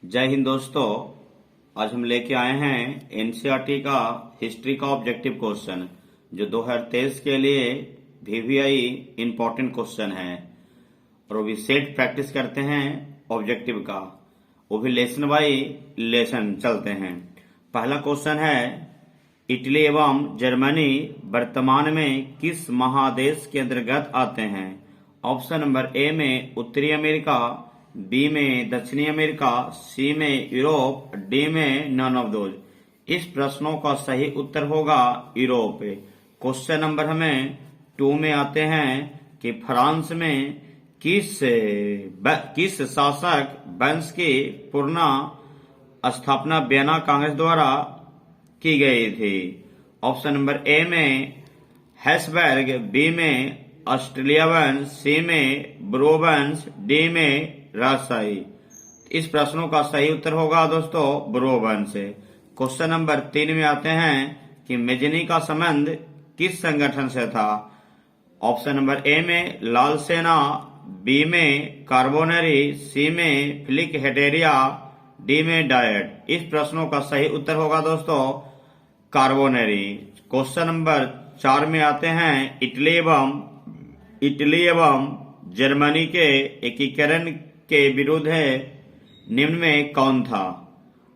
जय हिंद दोस्तों। आज हम लेके आए हैं एनसीईआरटी का हिस्ट्री का ऑब्जेक्टिव क्वेश्चन जो 2023 के लिए वीवीआई इंपॉर्टेंट क्वेश्चन है और वो भी सेट प्रैक्टिस करते हैं ऑब्जेक्टिव का, वो भी लेसन बाय लेसन चलते हैं। पहला क्वेश्चन है, इटली एवं जर्मनी वर्तमान में किस महादेश के अंतर्गत आते हैं? ऑप्शन नंबर ए में उत्तरी अमेरिका, बी में दक्षिणी अमेरिका, सी में यूरोप, डी में नन ऑफ दोज। इस प्रश्नों का सही उत्तर होगा यूरोप। क्वेश्चन नंबर हमें 2 में आते हैं कि फ्रांस में किस शासक वंश की पूर्ण स्थापना वियना कांग्रेस द्वारा की गई थी? ऑप्शन नंबर ए में हैब्सबर्ग, बी में ऑस्ट्रेलिया वंश, सी में ब्रो वंश, डी में राजशाही। इस प्रश्नों का सही उत्तर होगा दोस्तों ब्रो वंश। क्वेश्चन नंबर 3 में आते हैं कि मेजनी का संबंध किस संगठन से था? ऑप्शन नंबर ए में लाल सेना, बी में कार्बोनरी, सी में फ्लिक हेटेरिया, डी में डायट। इस प्रश्नों का सही उत्तर होगा दोस्तों कार्बोनरी। क्वेश्चन नंबर 4 में आते हैं, इटली एवं जर्मनी के एकीकरण के विरुद्ध निम्न में कौन था?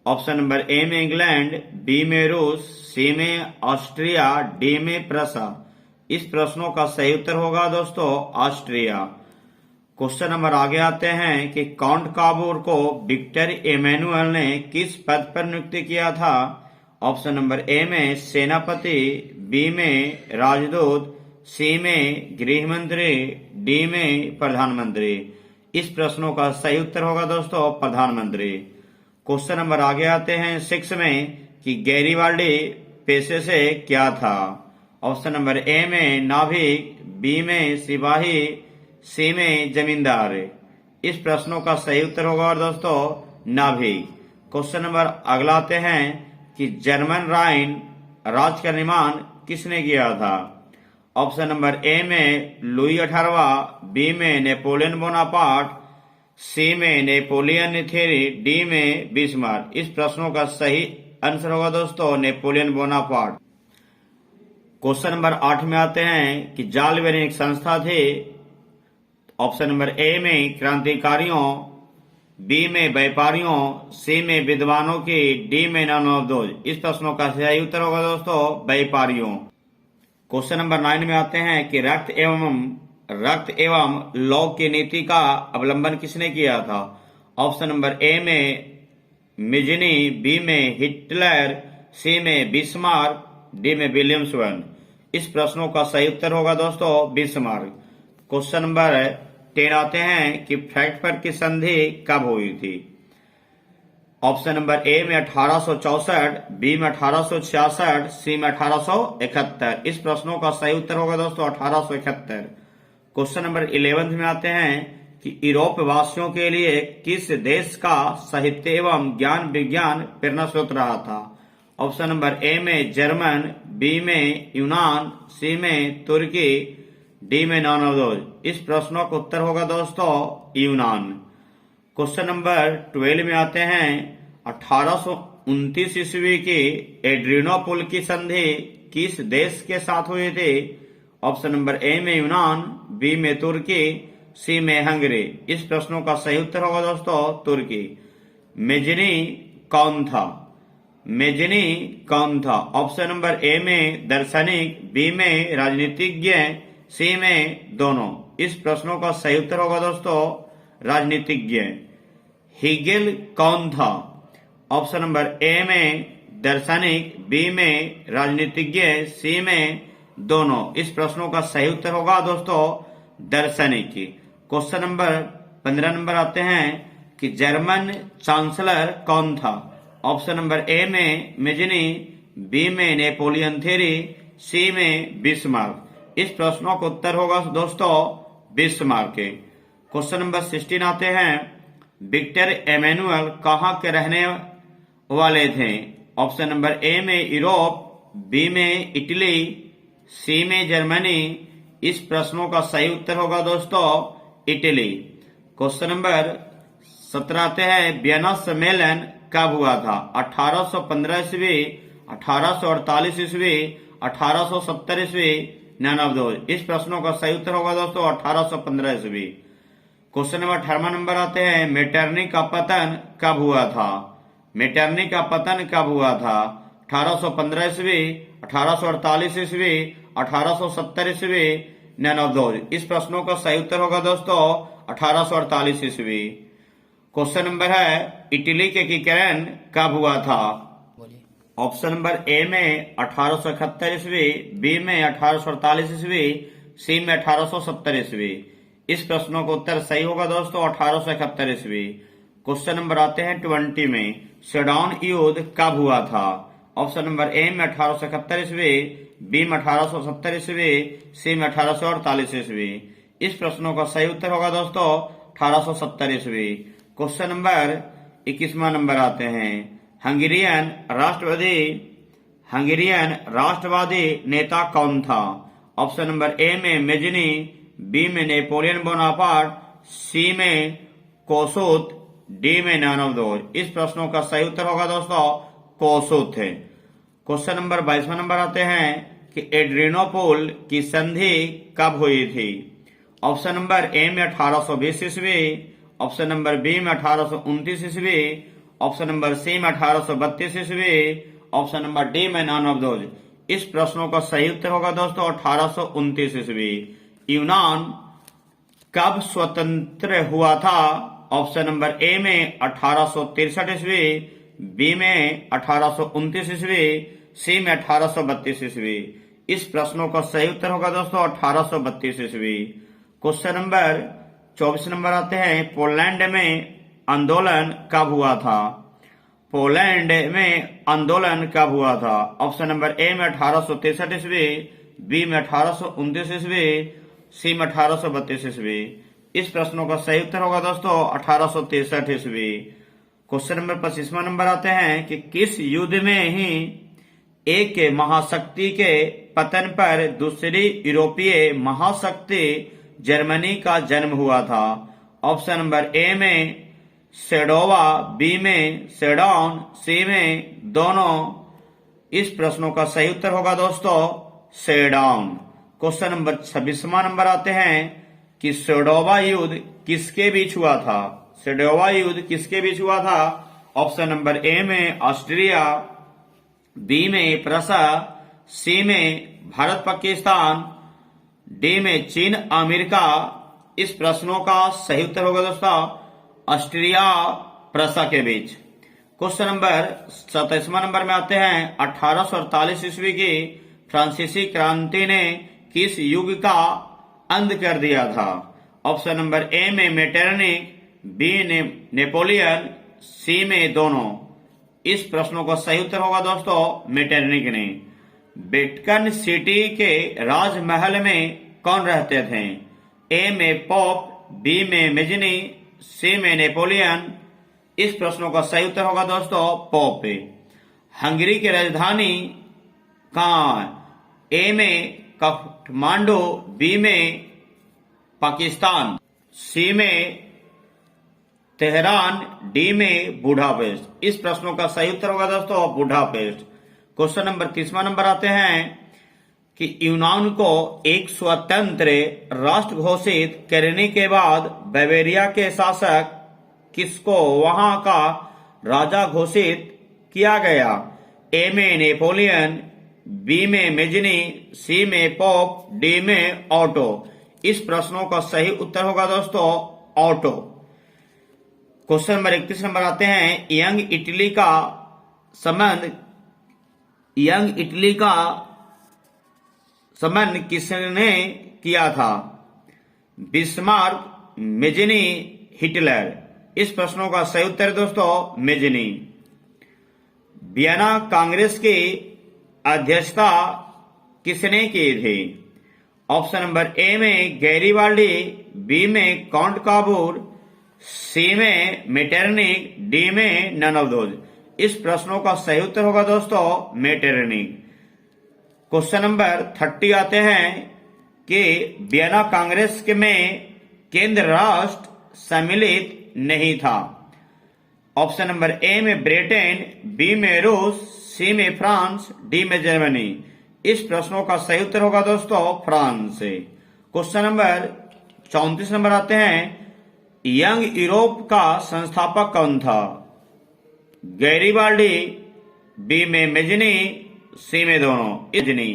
ऑप्शन नंबर ए में इंग्लैंड, बी में रूस, सी में ऑस्ट्रिया, डी में प्रूसिया। इस प्रश्नों का सही उत्तर होगा दोस्तों ऑस्ट्रिया। क्वेश्चन नंबर आगे आते हैं कि काउंट काबूर को विक्टर एमेनुअल ने किस पद पर नियुक्त किया था? ऑप्शन नंबर ए में सेनापति, बी में राजदूत, सी में गृह मंत्री, डी में प्रधानमंत्री। इस प्रश्नों का सही उत्तर होगा दोस्तों प्रधानमंत्री। क्वेश्चन नंबर आगे आते हैं 6 में कि गैरीबाल्डी पेशे से क्या था? ऑप्शन नंबर ए में नाविक, बी में सिपाही, सी में जमींदार। इस प्रश्नों का सही उत्तर होगा दोस्तों नाविक। क्वेश्चन नंबर अगला आते हैं कि जर्मन राइन राज्य का निर्माण किसने किया था? ऑप्शन नंबर ए में लुई 18वां, बी में नेपोलियन बोनापार्ट, सी में नेपोलियन थ्योरी, डी में बिस्मार्क। इस प्रश्नों का सही आंसर होगा दोस्तों नेपोलियन बोनापार्ट। क्वेश्चन नंबर 8 में आते हैं कि जाल वैज्ञानिक संस्था थी। ऑप्शन नंबर ए में क्रांतिकारियों, बी में व्यापारियों, सी में विद्वानों की, डी में नन ऑफ दोज। इस प्रश्नों का सही उत्तर होगा दोस्तों व्यापारियों। क्वेश्चन नंबर 9 में आते हैं कि रक्त एवं लौ की नीति का अवलंबन किसने किया था? ऑप्शन नंबर ए में मेजनी, बी में हिटलर, सी में बिस्मार्क, डी में विलियम्सन। इस प्रश्नों का सही उत्तर होगा दोस्तों बिस्मार्क। क्वेश्चन नंबर 10 आते हैं कि फ्रैंकफर्ट की संधि कब हुई थी? ऑप्शन नंबर ए में 1864, बी में 1866, सी में 1871। इस प्रश्नों का सही उत्तर होगा दोस्तों 1871। क्वेश्चन नंबर 11 में आते हैं कि यूरोप वासियों के लिए किस देश का साहित्य एवं ज्ञान विज्ञान प्रेरणा स्रोत रहा था? ऑप्शन नंबर ए में जर्मन, बी में यूनान, सी में तुर्की, डी में नन ऑफ दोज। इस प्रश्नों का उत्तर होगा दोस्तों यूनान। क्वेश्चन नंबर 12 में आते हैं 1829 ईस्वी की एड्रियानोपल की संधि किस देश के साथ हुई थी? ऑप्शन नंबर ए में यूनान, बी में तुर्की, सी में हंगरी। इस प्रश्नों का सही उत्तर होगा दोस्तों तुर्की। मेजनी कौन था? ऑप्शन नंबर ए में दार्शनिक, बी में राजनीतिज्ञ, सी में दोनों। इस प्रश्नों का सही उत्तर होगा दोस्तों राजनीतिज्ञ। हेगेल कौन था? ऑप्शन नंबर ए में दार्शनिक, बी में राजनीतिज्ञ, सी में दोनों। इस प्रश्नों का सही उत्तर होगा दोस्तों दार्शनिक। क्वेश्चन नंबर 15 आते हैं कि जर्मन चांसलर कौन था? ऑप्शन नंबर ए में मेजनी, बी में नेपोलियन थ्योरी, सी में बिस्मार्क। इस प्रश्नों का उत्तर होगा दोस्तों बिस्मार्क। क्वेश्चन नंबर 16 आते हैं, विक्टर एमेनुअल कहाँ के रहने वाले थे? ऑप्शन नंबर ए में यूरोप, बी में इटली, सी में जर्मनी। इस प्रश्नों का सही उत्तर होगा दोस्तों इटली। क्वेश्चन नंबर 17 आते हैं वियना सम्मेलन कब हुआ था? 1815 ईस्वी, 1848 ईस्वी, 1870 ईस्वी, नन ऑफ दोज। इस प्रश्नों का सही उत्तर होगा दोस्तों 1815 ईस्वी। क्वेश्चन नंबर 18 नंबर आते हैं मेटरनिक का पतन कब हुआ था? मेटरनिक का पतन कब हुआ था? 1815 ईस्वी, 1848 ईस्वी, 1870 ईस्वी, नन ऑफ दोज। इस प्रश्नों का सही उत्तर होगा दोस्तों 1848 ईस्वी। क्वेश्चन नंबर है इटली के एकीकरण कब हुआ था? ऑप्शन नंबर ए में 1871 ईस्वी, बी में 1848 ईस्वी, सी में 1870 ईस्वी। इस प्रश्नों का उत्तर सही होगा दोस्तों 1871 ईस्वी। क्वेश्चन नंबर आते हैं 20 में सेडौन युद्ध कब हुआ था? ऑप्शन नंबर ए में 1871 ईस्वी, बी में 1870 ईस्वी, सी में 1848 ईस्वी। इस प्रश्नों का सही उत्तर होगा दोस्तों 1870 ईस्वी। क्वेश्चन नंबर 21वां नंबर आते हैं हंगेरियन राष्ट्रवादी नेता कौन था? ऑप्शन नंबर ए में मेजनी, बी में नेपोलियन बोनापार्ट, सी में कोसुत, डी में नन ऑफ दोज। इस प्रश्नों का सही उत्तर होगा दोस्तों कोसुत है। क्वेश्चन नंबर 22वां नंबर आते हैं कि एड्रिनोपोल की संधि कब हुई थी? ऑप्शन नंबर ए में 1820 ईस्वी, ऑप्शन नंबर बी में 1829 ईस्वी, ऑप्शन नंबर सी में 1832 ईस्वी, ऑप्शन नंबर डी में नन ऑफ दोज। इस प्रश्नों का सही उत्तर होगा दोस्तों 1829 ईस्वी। यूनान कब स्वतंत्र हुआ था? ऑप्शन नंबर ए में 1863 ईस्वी, बी में 1829 ईस्वी, सी में 1832 ईस्वी। इस प्रश्नों का सही उत्तर होगा दोस्तों 1832 ईस्वी। क्वेश्चन नंबर 24 नंबर आते हैं पोलैंड में आंदोलन कब हुआ था? पोलैंड में आंदोलन कब हुआ था? ऑप्शन नंबर ए में 1863 ईस्वी, बी में 1829 ईस्वी, सी में 1832 ईस्वी। इस प्रश्नों का सही उत्तर होगा दोस्तों 1863 ईस्वी। क्वेश्चन नंबर 25वां नंबर आते हैं कि किस युद्ध में ही एक महाशक्ति के पतन पर दूसरी यूरोपीय महाशक्ति जर्मनी का जन्म हुआ था? ऑप्शन नंबर ए में सेडोवा, बी में सेडौन, सी में दोनों। इस प्रश्नों का सही उत्तर होगा दोस्तों सेडौन। क्वेश्चन नंबर 26वां नंबर आते हैं कि सेडोवा युद्ध किसके बीच हुआ था? सेडोवा युद्ध किसके बीच हुआ था? ऑप्शन नंबर ए में ऑस्ट्रिया, बी में प्रसा, सी में भारत पाकिस्तान, डी में चीन अमेरिका। इस प्रश्नों का सही उत्तर होगा दोस्तों ऑस्ट्रिया प्रसा के बीच। क्वेश्चन नंबर 27वां नंबर में आते हैं 1848 ईस्वी की फ्रांसीसी क्रांति ने किस युग का अंत कर दिया था? ऑप्शन नंबर ए में मेटरनिक, बी ने नेपोलियन, सी में दोनों। इस प्रश्नों का सही उत्तर होगा दोस्तों मेटरनिक ने। वेटिकन सिटी के राजमहल में कौन रहते थे? ए में पोप, बी में मेजनी, सी में नेपोलियन। इस प्रश्नों का सही उत्तर होगा दोस्तों पोप। हंगरी की राजधानी कहाँ? ए में काठमांडू, बी में पाकिस्तान, सी में तेहरान, डी में बुडापेस्ट। इस प्रश्नों का सही उत्तर होगा दोस्तों बुडापेस्ट। क्वेश्चन नंबर 30वां नंबर आते हैं कि यूनान को एक स्वतंत्र राष्ट्र घोषित करने के बाद बावेरिया के शासक किसको वहां का राजा घोषित किया गया? ए में नेपोलियन, बी में मेजनी, सी में पोप, डी में ऑटो। इस प्रश्नों का सही उत्तर होगा दोस्तों ऑटो। क्वेश्चन नंबर 31 नंबर आते हैं यंग इटली का संबंध किसने किया था? Bismarck, Mazzini, Hitler. इस प्रश्नों का सही उत्तर दोस्तों मेजनी। वियना कांग्रेस की अध्यक्षता किसने की थी? ऑप्शन नंबर ए में गैरीबाल्डी, बी में काउंट काबूर, सी में मेटरनिक, डी में नन ऑफ दोज। इस प्रश्नों का सही उत्तर होगा दोस्तों मेटरनिक। क्वेश्चन नंबर 30 आते हैं कि वियना कांग्रेस में केंद्र राष्ट्र सम्मिलित नहीं था। ऑप्शन नंबर ए में ब्रिटेन, बी में रूस, सी में फ्रांस, डी में जर्मनी। इस प्रश्नों का सही उत्तर होगा दोस्तों फ्रांस। क्वेश्चन नंबर 34 नंबर आते हैं, यंग यूरोप का संस्थापक कौन था? गैरीबाल्डी, बी में मेजनी, सी में दोनों। इजनी।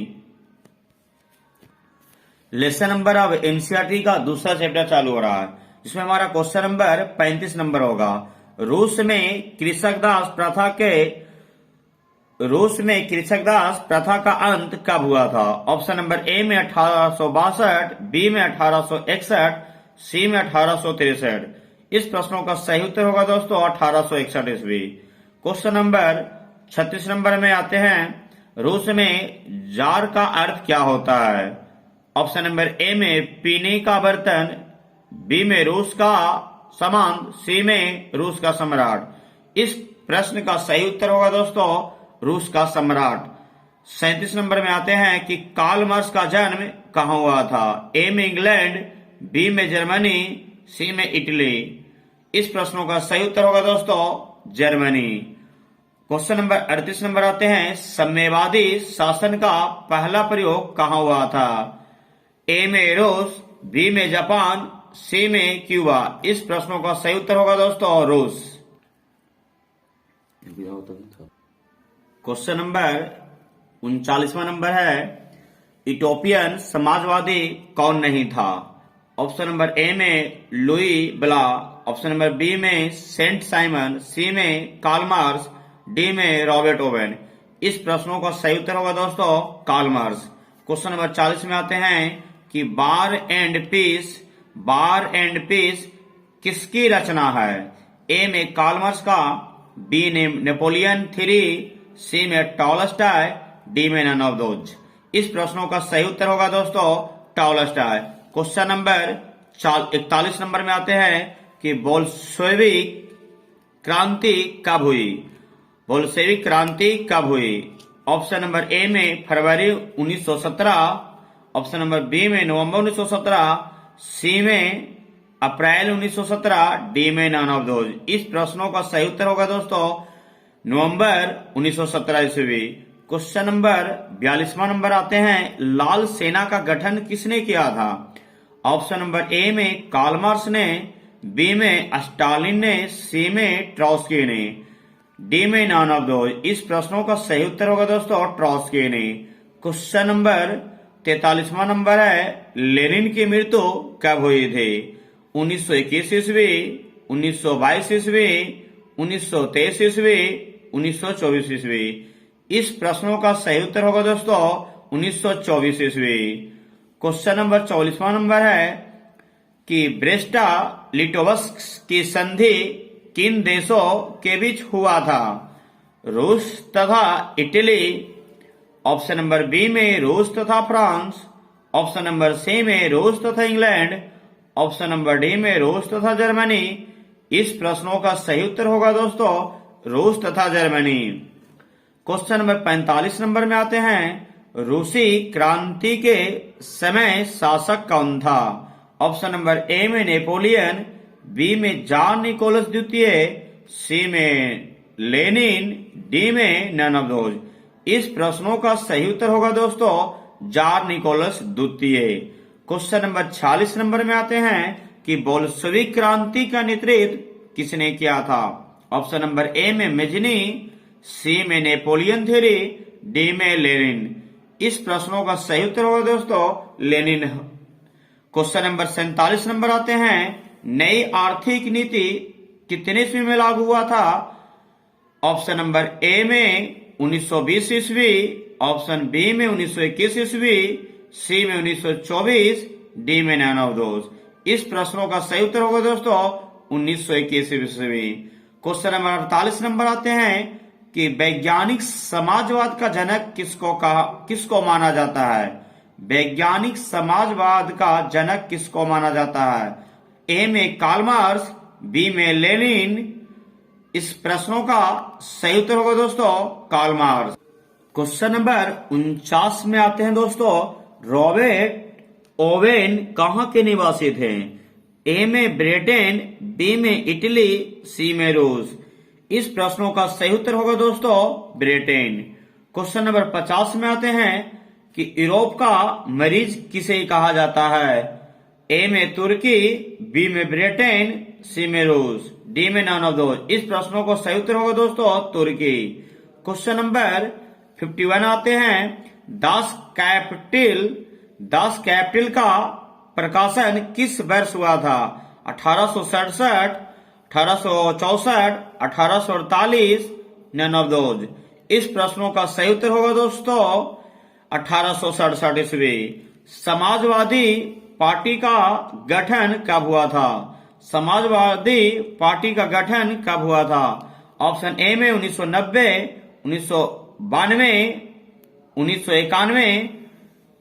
लेसन नंबर अब एनसीईआरटी का दूसरा चैप्टर चालू हो रहा है, जिसमें हमारा क्वेश्चन नंबर 35 नंबर होगा। रूस में कृषकदास प्रथा का अंत कब हुआ था? ऑप्शन नंबर ए में 1862, बी में 1861, सी में 1863। इस प्रश्नों का सही उत्तर होगा दोस्तों 1861 ईस्वी। क्वेश्चन नंबर 36 नंबर में आते हैं, रूस में जार का अर्थ क्या होता है? ऑप्शन नंबर ए में पीने का बर्तन, बी में रूस का सामान, सी में रूस का सम्राट। इस प्रश्न का सही उत्तर होगा दोस्तों रूस का सम्राट। 37 नंबर में आते हैं कि कार्ल मार्क्स का जन्म कहाँ हुआ था? ए में इंग्लैंड, बी में जर्मनी, सी में इटली। इस प्रश्नों का सही उत्तर होगा दोस्तों जर्मनी। क्वेश्चन नंबर 38 नंबर आते हैं, साम्यवादी शासन का पहला प्रयोग कहाँ हुआ था? ए में रूस, बी में जापान, सी में क्यूबा। इस प्रश्नों का सही उत्तर होगा दोस्तों रूस। क्वेश्चन नंबर 39वां नंबर है, इटोपियन समाजवादी कौन नहीं था? ऑप्शन नंबर ए में लुई ब्ला, ऑप्शन नंबर बी में सेंट साइमन, सी में कार्ल मार्क्स, डी में रॉबर्ट ओवेन। इस प्रश्नों का सही उत्तर होगा दोस्तों कार्ल मार्क्स। क्वेश्चन नंबर 40 में आते हैं कि बार एंड पीस किसकी रचना है? ए में कार्ल मार्क्स का, बी ने नेपोलियन III, सी में टॉलस्टॉय, डी में नन ऑफ दोज। इस प्रश्नों का सही उत्तर होगा दोस्तों टॉलस्टॉय। क्वेश्चन नंबर 41 नंबर में आते हैं कि बोल्शेविक क्रांति कब हुई? बोल्शेविक क्रांति कब हुई? ऑप्शन नंबर ए में फरवरी 1917, ऑप्शन नंबर बी में नवंबर 1917, सी में अप्रैल 1917, डी में नन ऑफ दोज। इस प्रश्नों का सही उत्तर होगा दोस्तों नवंबर 1917 ईस्वी। क्वेश्चन नंबर 42वां नंबर आते हैं, लाल सेना का गठन किसने किया था? ऑप्शन नंबर ए में कार्ल मार्क्स ने, बी में स्टालिन ने, सी में ट्रॉट्स्की ने, डी में नन ऑफ दोज। इस प्रश्नों का सही उत्तर होगा दोस्तों ट्रॉट्स्की ने। क्वेश्चन नंबर 43वां नंबर है, लेनिन की मृत्यु कब हुई थी? 1921 ईस्वी, 1922 ईस्वी, 1923 ईस्वी, 1924 ईस्वी। इस प्रश्नों का सही उत्तर होगा दोस्तों 1924 ईस्वी। क्वेश्चन नंबर 44वां नंबर है कि ब्रेस्टा लिटोवस्क की संधि किन देशों के बीच हुआ था? रूस तथा इटली, ऑप्शन नंबर बी में रूस तथा फ्रांस, ऑप्शन नंबर सी में रूस तथा इंग्लैंड, ऑप्शन नंबर डी में रूस तथा जर्मनी। इस प्रश्नों का सही उत्तर होगा दोस्तों रूस तथा जर्मनी। क्वेश्चन नंबर 45 नंबर में आते हैं, रूसी क्रांति के समय शासक कौन था? ऑप्शन नंबर ए में नेपोलियन, बी में जार निकोलस द्वितीय, सी में लेनिन, डी में नन ऑफ दोज। इस प्रश्नों का सही उत्तर होगा दोस्तों जार निकोलस द्वितीय। क्वेश्चन नंबर 46 नंबर में आते हैं कि बोल्शेविक क्रांति का नेतृत्व किसने किया था? ऑप्शन नंबर ए में मेजनी, सी में नेपोलियन III, डी में लेनिन। इस प्रश्नों का सही उत्तर होगा दोस्तों लेनिन। क्वेश्चन नंबर 47 नंबर आते हैं, नई आर्थिक नीति कितने ईस्वी में लागू हुआ था? ऑप्शन नंबर ए में 1920 ईस्वी, ऑप्शन बी में 1921 ईस्वी, सी में 1924, डी में नन ऑफ दोज। इस प्रश्नों का सही उत्तर होगा दोस्तों 1921 ईस्वी। क्वेश्चन नंबर 48 नंबर आते हैं कि वैज्ञानिक समाजवाद का जनक किसको माना जाता है? वैज्ञानिक समाजवाद का जनक किसको माना जाता है? ए में कार्ल मार्क्स, बी में लेनिन। इस प्रश्नों का सही उत्तर होगा दोस्तों कार्ल मार्क्स। क्वेश्चन नंबर 49 में आते हैं दोस्तों, रॉबर्ट ओवेन कहाँ के निवासी थे? ए में ब्रिटेन, बी में इटली, सी में रूस। इस प्रश्नों का सही उत्तर होगा दोस्तों ब्रिटेन। क्वेश्चन नंबर 50 में आते हैं कि यूरोप का मरीज किसे कहा जाता है। ए में तुर्की, बी में ब्रिटेन, सी में रूस, डी में नन ऑफ दोज। इस प्रश्नों को सही उत्तर होगा दोस्तों तुर्की। क्वेश्चन नंबर 51 आते हैं दास कैपिटल का प्रकाशन किस वर्ष हुआ था। 1867, 1864, 1848, नन ऑफ दोज। इस प्रश्नों का सही उत्तर होगा दोस्तों 1867 ईस्वी। समाजवादी पार्टी का गठन कब हुआ था। समाजवादी पार्टी का गठन कब हुआ था। ऑप्शन ए में 1990, 1992, 1991।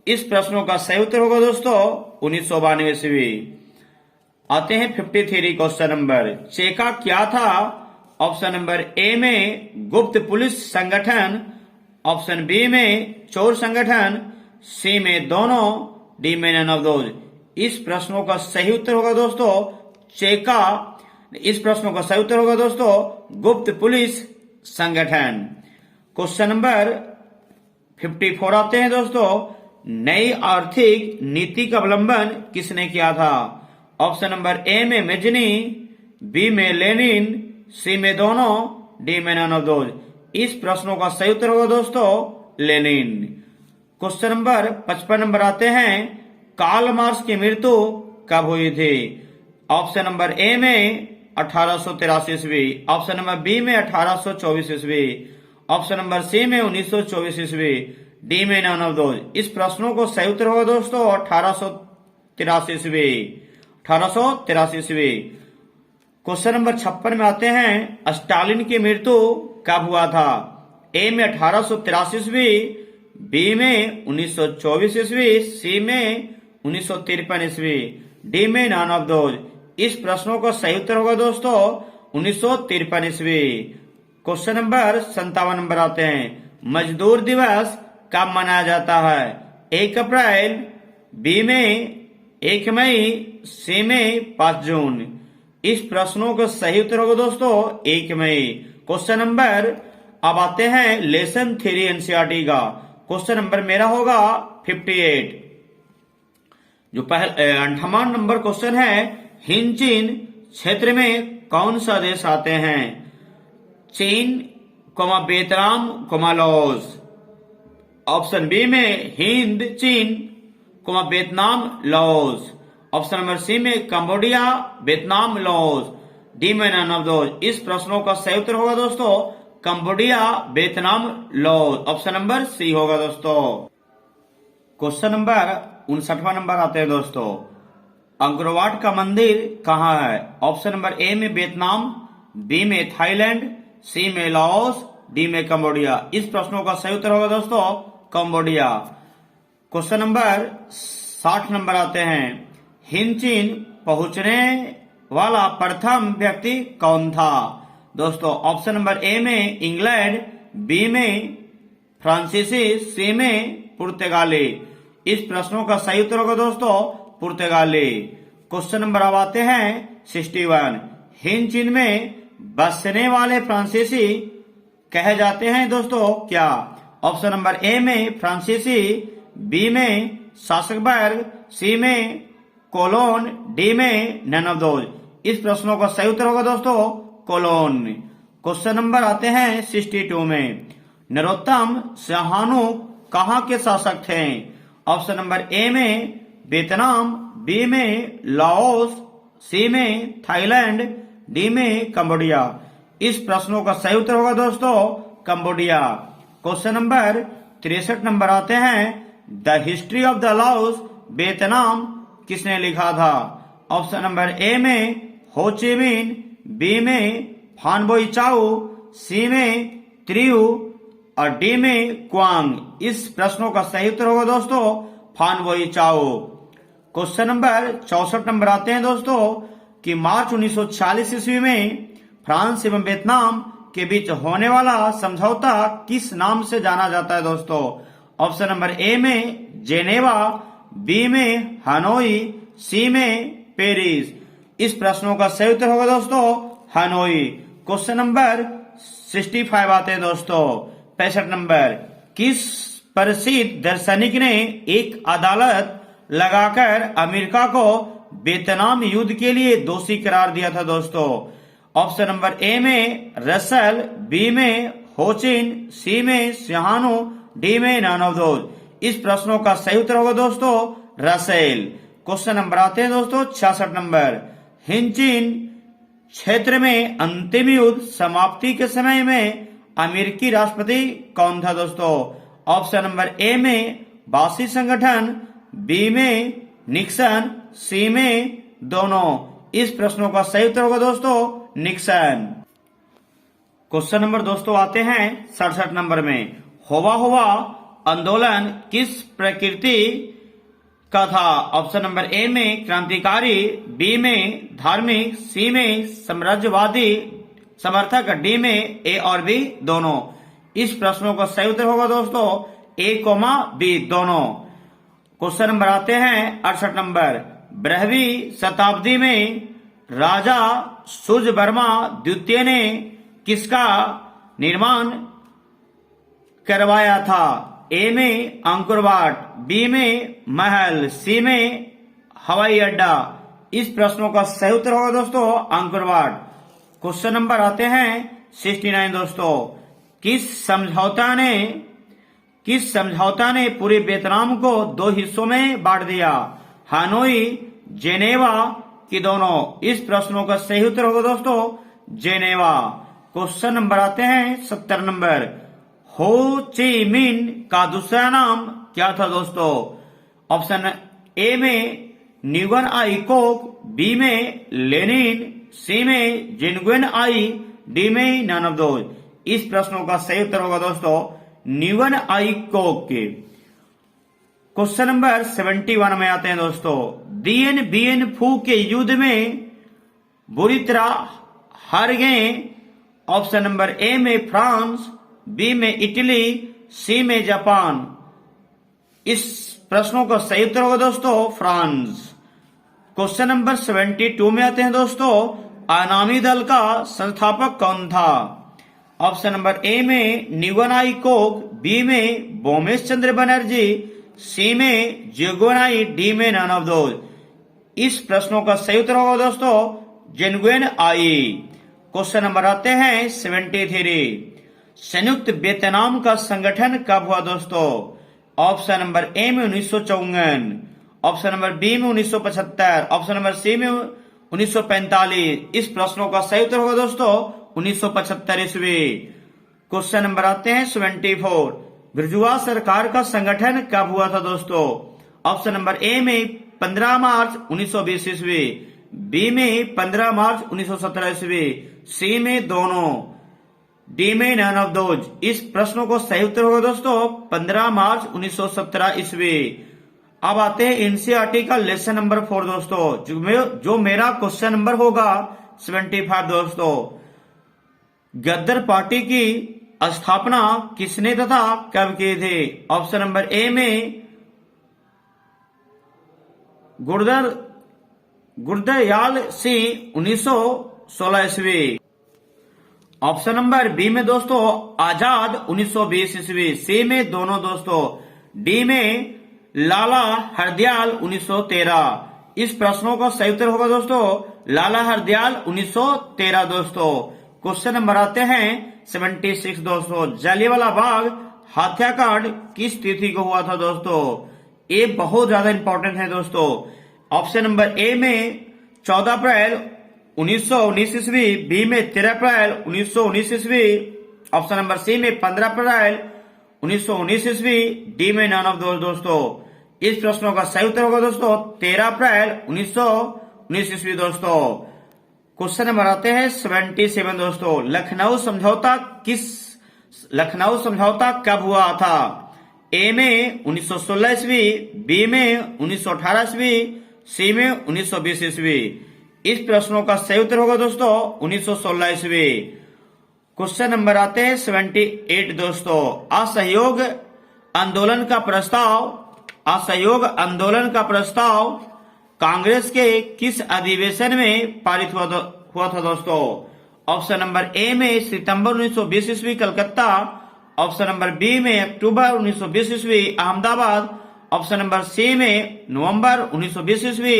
इस प्रश्नों का सही उत्तर होगा दोस्तों 1992 ईस्वी। आते हैं 53 क्वेश्चन नंबर। चेका क्या था। ऑप्शन नंबर ए में गुप्त पुलिस संगठन, ऑप्शन बी में चोर संगठन, सी में दोनों, डी में नन ऑफ दोज। इस प्रश्नों का सही उत्तर होगा दोस्तों चेका। इस प्रश्नों का सही उत्तर होगा दोस्तों गुप्त पुलिस संगठन। क्वेश्चन नंबर 54 आते हैं दोस्तों। नई आर्थिक नीति का अवलंबन किसने किया था। ऑप्शन नंबर ए में मेजनी, बी में लेनिन, सी में दोनों, डी में नन ऑफ दोज। इस प्रश्नों का सही उत्तर होगा दोस्तों लेनिन। क्वेश्चन नंबर 55 नंबर आते हैं कार्ल मार्क्स की मृत्यु कब हुई थी। ऑप्शन नंबर ए में 1883 ईस्वी, ऑप्शन नंबर बी में 1824 ईस्वी, ऑप्शन नंबर सी में 1924 ईस्वी, डी में नन ऑफ दोज। इस प्रश्नों को सही उत्तर होगा दोस्तों 1883 ईस्वी। 1883 ईस्वी। क्वेश्चन नंबर 56 में आते हैं स्टालिन की मृत्यु कब हुआ था। ए में 1883 ईस्वी, बी में 1924 ईस्वी, सी में 1953 ईस्वी, डी में नन ऑफ दोज। इस प्रश्नों का सही उत्तर होगा दोस्तों 1953 ईस्वी। क्वेश्चन नंबर 57 नंबर आते हैं मजदूर दिवस कब मनाया जाता है। 1 अप्रैल, बी में 1 मई, सी में 5 जून। इस प्रश्नों का सही उत्तर होगा दोस्तों 1 मई। क्वेश्चन नंबर अब आते हैं लेसन 3 एनसीईआरटी का। क्वेश्चन नंबर मेरा होगा 58। जो पहले 58 नंबर क्वेश्चन है हिंद चीन क्षेत्र में कौन सा देश आते हैं। चीन, वियतनाम, लाओस। ऑप्शन बी में हिंद चीन, Vietnam, Laos. Option number C में कंबोडिया, वियतनाम, लाओस, डी में नन ऑफ दोज। इस प्रश्नों का सही उत्तर होगा दोस्तों Cambodia, Vietnam, Laos. Option number C होगा दोस्तों। क्वेश्चन नंबर 59वां नंबर आते हैं दोस्तों अंग्रवाट का मंदिर कहाँ है। ऑप्शन नंबर ए में वियतनाम, बी में थाईलैंड, सी में लाओस, डी में कंबोडिया। इस प्रश्नों का सही उत्तर होगा दोस्तों कंबोडिया। क्वेश्चन नंबर 60 नंबर आते हैं हिंद चीन पहुंचने वाला प्रथम व्यक्ति कौन था। दोस्तों ऑप्शन नंबर ए में इंग्लैंड, बी में फ्रांसीसी, सी में पुर्तगाली। इस प्रश्नों का सही उत्तर होगा दोस्तों पुर्तगाली। क्वेश्चन नंबर अब आते हैं 61। हिंद चीन में बसने वाले फ्रांसीसी कहे जाते हैं दोस्तों क्या। ऑप्शन नंबर ए में फ्रांसीसी, बी में शासक वर्ग, सी में कोलोन, डी में नन ऑफ दोज। इस प्रश्नों का सही उत्तर होगा दोस्तों कोलोन। क्वेश्चन नंबर आते हैं 62 में नरोत्तम सहानु कहाँ के शासक थे। ऑप्शन नंबर ए में वियतनाम, बी में लाओस, सी में थाईलैंड, डी में कंबोडिया। इस प्रश्नों का सही उत्तर होगा दोस्तों कंबोडिया। क्वेश्चन नंबर 63 नंबर आते हैं the history of the Laos Vietnam किसने लिखा था। ऑप्शन नंबर ए में हो ची मिन, बी में फान बोई चाओ, सी में त्रियू और डी में क्वांग। इस प्रश्नों का सही उत्तर होगा दोस्तों फान बोई चाओ। क्वेश्चन नंबर 64 नंबर आते हैं दोस्तों कि मार्च 1940 ईस्वी में फ्रांस एवं वियतनाम के बीच होने वाला समझौता किस नाम से जाना जाता है दोस्तों। ऑप्शन नंबर ए में जेनेवा, बी में हनोई, सी में पेरिस। इस प्रश्नों का सही उत्तर होगा दोस्तों हनोई। क्वेश्चन नंबर 65 आते हैं दोस्तों। 65 नंबर, किस प्रसिद्ध दार्शनिक ने एक अदालत लगाकर अमेरिका को वियतनाम युद्ध के लिए दोषी करार दिया था दोस्तों? ऑप्शन नंबर ए में रसल, बी में होचिन, सी में सिहानो, डी में नन ऑफ दोज। इस प्रश्नों का सही उत्तर होगा दोस्तों रसेल। क्वेश्चन नंबर आते हैं दोस्तों 66 नंबर, हिंचिन क्षेत्र में अंतिम युद्ध समाप्ति के समय में अमेरिकी राष्ट्रपति कौन था दोस्तों? ऑप्शन नंबर ए में बासी संगठन, बी में निक्सन, सी में दोनों। इस प्रश्नों का सही उत्तर होगा दोस्तों निक्सन। क्वेश्चन नंबर दोस्तों आते हैं 67 नंबर में, होवा होवा आंदोलन किस प्रकृति का था? ऑप्शन नंबर ए में क्रांतिकारी, बी में धार्मिक, सी में साम्राज्यवादी समर्थक, डी में ए और बी दोनों। इस प्रश्नों का सही उत्तर होगा दोस्तों ए कोमा बी दोनों। क्वेश्चन नंबर आते हैं 68 नंबर, 12वीं शताब्दी में राजा सूर्यवर्मा द्वितीय ने किसका निर्माण करवाया था? ए में अंकुरवाट, बी में महल, सी में हवाई अड्डा। इस प्रश्नों का सही उत्तर होगा दोस्तों अंकुरवाट। क्वेश्चन नंबर आते हैं 69 दोस्तों, किस समझौता ने पूरे वियतनाम को दो हिस्सों में बांट दिया? हानोई, जेनेवा की दोनों। इस प्रश्नों का सही उत्तर होगा दोस्तों जेनेवा। क्वेश्चन नंबर आते हैं 70 नंबर, हो ची मिन का दूसरा नाम क्या था दोस्तों? ऑप्शन ए में न्यूगन आई कोक, बी में लेनिन, सी में जिनगुन आई, डी में नन ऑफ दोज। इस प्रश्नों का सही उत्तर होगा दोस्तों न्यूगन आई कोक के। क्वेश्चन नंबर 71 में आते हैं दोस्तों, दियन बियन फू के युद्ध में बुरी तरह हार गए। ऑप्शन नंबर ए में फ्रांस, बी में इटली, सी में जापान। इस प्रश्नों का सही उत्तर होगा दोस्तों फ्रांस। क्वेश्चन नंबर 72 में आते हैं दोस्तों, अनामी दल का संस्थापक कौन था? ऑप्शन नंबर ए में न्यूगन आई कोक, बी में बोमेश चंद्र बनर्जी, सी में जिगोनाई, डी में नन ऑफ दोज। इस प्रश्नों का सही उत्तर होगा दोस्तों जिनगुन आई। क्वेश्चन नंबर आते हैं 73, संयुक्त वियतनाम का संगठन कब हुआ दोस्तों? ऑप्शन नंबर ए में 1954, ऑप्शन नंबर बी में 1975, ऑप्शन नंबर सी में 1945। इस प्रश्नों का सही उत्तर होगा दोस्तों 1975 ईस्वी। क्वेश्चन नंबर आते हैं 74, बुर्जुआ सरकार का संगठन कब हुआ था दोस्तों? ऑप्शन नंबर ए में 15 मार्च 1920 ईस्वी, बी में 15 मार्च 1917 ईस्वी, सी में दोनों, डी में नन ऑफ दोज। इस प्रश्नों को सही उत्तर होगा दोस्तों 15 मार्च 1917 ईस्वी। अब आते हैं एनसीईआरटी का लेसन नंबर 4 दोस्तों, जो मेरा क्वेश्चन नंबर होगा 75 दोस्तों। गद्दर पार्टी की स्थापना किसने तथा कब की थी? ऑप्शन नंबर ए में गुरदयाल सिंह 1916 ईस्वी, ऑप्शन नंबर बी में दोस्तों आजाद 1920 ईस्वी, सी में दोनों दोस्तों, डी में लाला हरदयाल 1913। इस प्रश्नों का सही उत्तर होगा दोस्तों लाला हरदयाल 1913 दोस्तों। क्वेश्चन नंबर आते हैं 76 दोस्तों, जलियांवाला बाग हत्याकांड किस तिथि को हुआ था दोस्तों? ये बहुत ज्यादा इंपॉर्टेंट है दोस्तों। ऑप्शन नंबर ए में 14 अप्रैल 1919 ईस्वी, बी में 13 अप्रैल 1919 ईस्वी, ऑप्शन नंबर सी में 15 अप्रैल 1919 ईस्वी, डी में नन ऑफ दोज दोस्तों। इस प्रश्नों का सही उत्तर होगा दोस्तों 13 अप्रैल 1919 ईस्वी दोस्तों। क्वेश्चन नंबर आते हैं 77 दोस्तों, लखनऊ समझौता कब हुआ था? ए में 1916 ईस्वी, बी में 1918 ईस्वी, सी में 1920 ईस्वी। इस प्रश्नों का सही उत्तर होगा दोस्तों 1916 ईस्वी। क्वेश्चन नंबर आते हैं 78 दोस्तों, असहयोग आंदोलन का प्रस्ताव कांग्रेस के किस अधिवेशन में पारित हुआ था दोस्तों? ऑप्शन नंबर ए में सितंबर 1920 ईस्वी कलकत्ता, ऑप्शन नंबर बी में अक्टूबर 1920 ईस्वी अहमदाबाद, ऑप्शन नंबर सी में नवंबर 1920 ईस्वी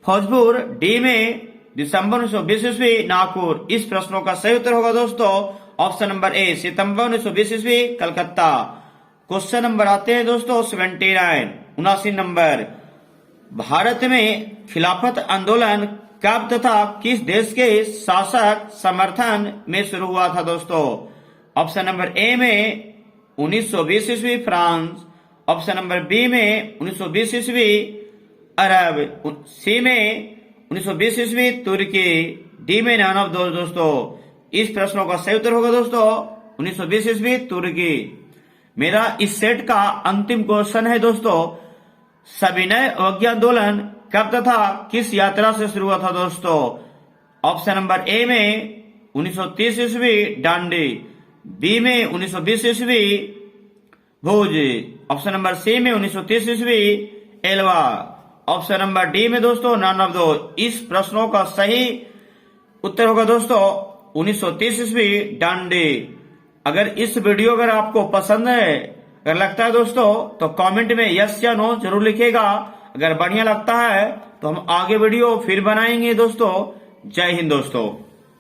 फौजपुर, डी में दिसंबर 1920 ईस्वी नागपुर। इस प्रश्नों का सही उत्तर होगा दोस्तों ऑप्शन नंबर ए सितंबर 1920 ईस्वी कलकत्ता। क्वेश्चन नंबर आते हैं दोस्तों 79 नंबर। भारत में खिलाफत आंदोलन कब तथा किस देश के शासक समर्थन में शुरू हुआ था दोस्तों? ऑप्शन नंबर ए में 1920 ईस्वी फ्रांस, ऑप्शन नंबर बी में 1920 ईस्वी अरब, सी में 1920 ईस्वी तुर्की, डी में नन ऑफ दोस्तों। इस प्रश्नों का सही उत्तर होगा दोस्तों 1920 ईस्वी तुर्की। मेरा इस सेट का अंतिम क्वेश्चन है दोस्तों, सविनय अवज्ञा आंदोलन कब तथा किस यात्रा से शुरू हुआ था दोस्तों? ऑप्शन नंबर ए में 1930 ईस्वी डांडी, बी में 1920 ईस्वी भुज, ऑप्शन नंबर सी में 1930 ईस्वी एलवा, ऑप्शन नंबर डी में दोस्तों नन ऑफ दो। इस प्रश्नों का सही उत्तर होगा दोस्तों 1930 ईस्वी डांडी। अगर इस वीडियो अगर आपको पसंद है, अगर लगता है दोस्तों तो कमेंट में यस या नो जरूर लिखिएगा। अगर बढ़िया लगता है तो हम आगे वीडियो फिर बनाएंगे दोस्तों। जय हिंद दोस्तों।